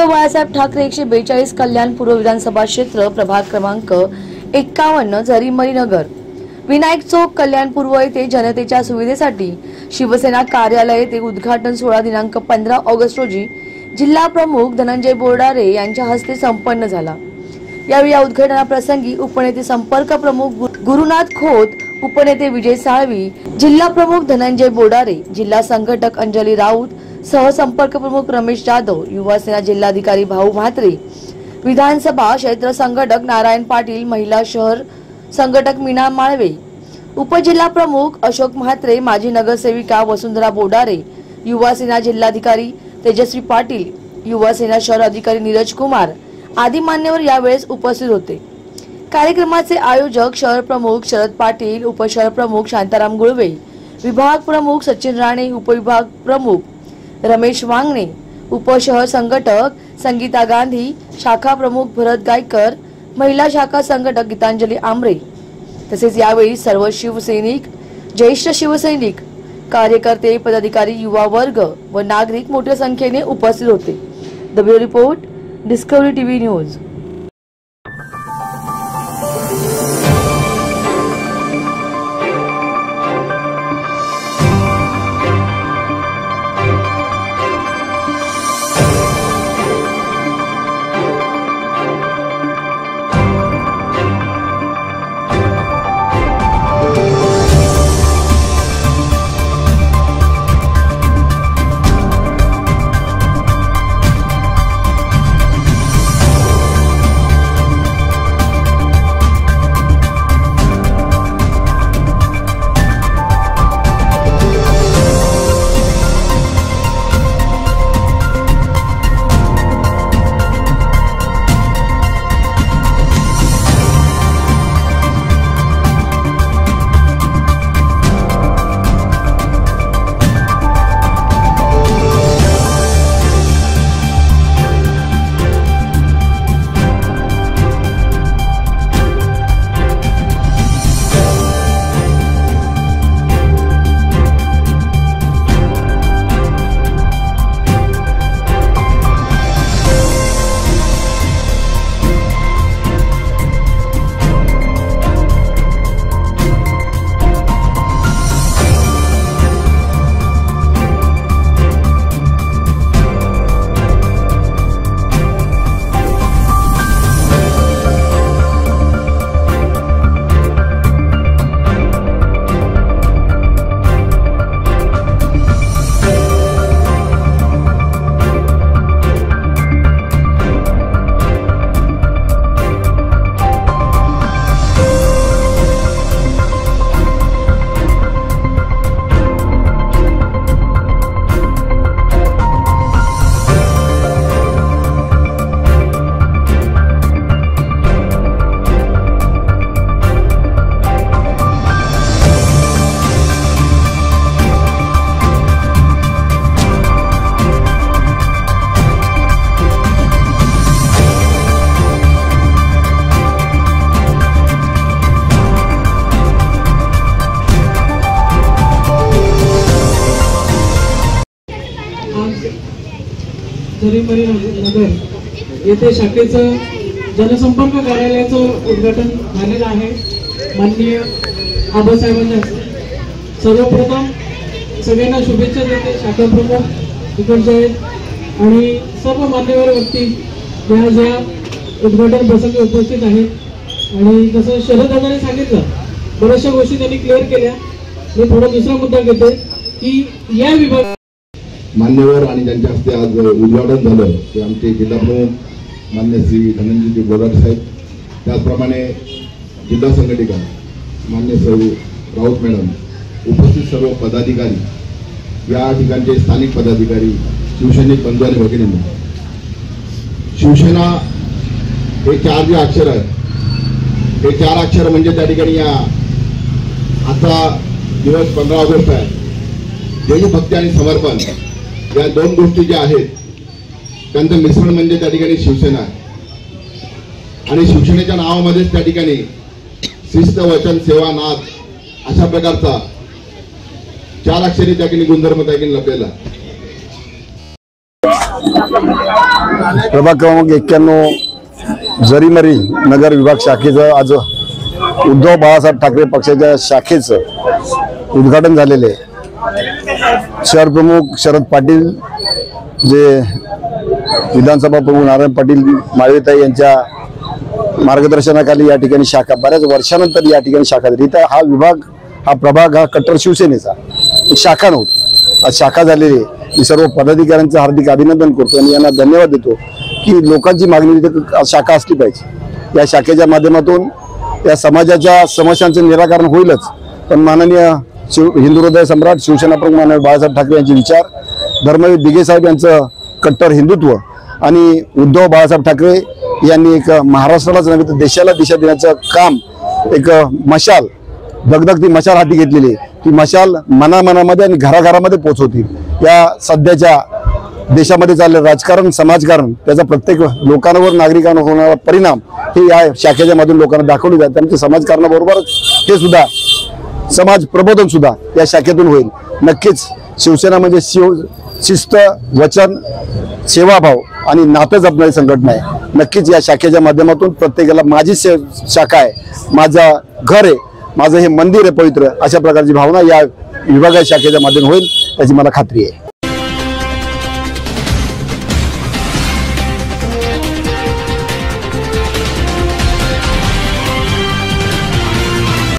उद्धव बाळासाहेब ठाकरे 142 कल्याण पूर्व विधानसभा क्षेत्र प्रभाग क्रमांक 51 झरीमरी नगर विनायक चौक कल्याण पूर्व येथे जनतेच्या सुविधेसाठी शिवसेना कार्यालय येथे उद्घाटन सोहळा दिनांक 15 ऑगस्ट रोजी जिल्हा प्रमुख धनंजय बोर्डारे यांच्या हस्ते संपन्न झाला। यावेळी या उद्घाटनाप्रसंगी उपनेते संपर्क प्रमुख गुरुनाथ खोत, उपनेते विजय साळवी, जिल्हा प्रमुख धनंजय बोर्डारे, जिल्हा संघटक अंजली राऊत, सहसंपर्क प्रमुख रमेश जाधव, युवा सेना जिल्हाधिकारी भाऊ म्हात्रे, विधानसभा क्षेत्र संघटक नारायण पाटील, महिला शहर संघटक मीना माळवे, उपजिल्हा प्रमुख अशोक म्हात्रे, माजी नगरसेविका वसुंधरा बोर्डारे, युवा सेना जिल्हाधिकारी तेजस्वी पाटील, युवा सेना शहर अधिकारी नीरज कुमार आदी मान्यवर यावेळेस उपस्थित होते। कार्यक्रमाचे आयोजक शहर प्रमुख शरद पाटील, उपशहर प्रमुख शांताराम गुळवे, विभाग प्रमुख सचिन राणे, उपविभाग प्रमुख रमेश वांगणे, उपशहर संघटक संगीता गांधी, शाखा प्रमुख भरत गायकर, महिला शाखा संघटक गीतांजली आमरे तसेच यावेळी सर्व शिवसैनिक, ज्येष्ठ शिवसैनिक, कार्यकर्ते, पदाधिकारी, युवा वर्ग व नागरिक मोठ्या संख्येने उपस्थित होते। The bureau report, Discovery TV news. Jharimari Nagar येथे शाखेचं जनसंपर्क कार्यालयाचं उद्घाटन झालेलं आहे। माननीय आबासाहेबांच्या सर्वप्रथम सगळ्यांना शुभेच्छा देते। शाखा प्रमुख इकडचे आहेत आणि सर्व मान्यवर व्यक्ती या उद्घाटन प्रसंगी उपस्थित आहेत। आणि जसं शरददादांनी सांगितलं, बऱ्याचशा गोष्टी त्यांनी क्लिअर केल्या। मी थोडा दुसरा मुद्दा घेते की या विभाग मान्यवर आणि त्यांच्या हस्ते आज उद्घाटन झालं ते आमचे जिल्हा प्रमुख मान्य श्री धनंजय बोर्डारे साहेब, त्याचप्रमाणे जिल्हा संघटिका मान्य सौ राऊत मॅडम, उपस्थित सर्व पदाधिकारी, या ठिकाणचे स्थानिक पदाधिकारी, शिवसैनिक बंधू आणि भगिनींनो, शिवसेना हे 4 जे अक्षर आहेत, हे 4 अक्षर म्हणजे त्या ठिकाणी या आता दिवस 15 ऑगस्ट आहे, देशभक्ती आणि समर्पण या 2 गोष्टी ज्या आहेत त्यांचं मिश्रण म्हणजे त्या ठिकाणी शिवसेना आहे। आणि शिवसेनेच्या नावामध्येच त्या ठिकाणी शिस्त, वचन, सेवा, नाद अशा प्रकारचा 4 अक्षरी त्या ठिकाणी गुणधर्म त्या ठिकाणी लपलेला। प्रभाग क्रमांक 91 जरीमरी नगर विभाग शाखेचं आज उद्धव बाळासाहेब ठाकरे पक्षाच्या शाखेचं उद्घाटन झालेले आहे। शहर प्रमुख शरद पाटील, जे विधानसभा प्रमुख नारायण पाटील माळवेताई यांच्या मार्गदर्शनाखाली या ठिकाणी शाखा बऱ्याच वर्षानंतर या ठिकाणी शाखा झाली। तर हा विभाग, हा प्रभाग हा कट्टर शिवसेनेचा एक शाखा नव्हती, आज शाखा झालेली आहे। मी सर्व पदाधिकाऱ्यांचं हार्दिक अभिनंदन करतो आणि यांना धन्यवाद देतो की लोकांची मागणी तिथे शाखा असली पाहिजे। या शाखेच्या माध्यमातून या समाजाच्या समस्यांचं निराकरण होईलच, पण माननीय हिंदू हृदय सम्राट शिवसेना प्रमुख माननीय बाळासाहेब ठाकरे यांचे विचार, धर्मवीर दिघे साहेब यांचं कट्टर हिंदुत्व आणि उद्धव बाळासाहेब ठाकरे यांनी एक महाराष्ट्रालाच नव्हे तर देशाला दिशा देण्याचं काम, एक मशाल, दगदगती मशाल हाती घेतलेली, ती मशाल मनामनामध्ये आणि घराघरामध्ये पोहोचवतील। या सध्याच्या देशामध्ये चाललेलं राजकारण, समाजकारण, त्याचा प्रत्येक लोकांवर, नागरिकांवर होणारा परिणाम हे या शाखेच्या मधून लोकांना दाखवले जाते। त्यांच्या समाजकारणाबरोबरच हे सुद्धा समाज प्रबोधन सुद्धा या शाखेतून होईल। नक्कीच शिवसेना म्हणजे शिस्त, वचन, सेवाभाव आणि नातं जपणारी संघटना आहे। नक्कीच या शाखेच्या माध्यमातून प्रत्येकाला माझी शाखा आहे, माझं घर आहे, माझं हे मंदिर आहे पवित्र, अशा प्रकारची भावना या विभागाच्या शाखेच्या माध्यमातून होईल याची मला खात्री आहे।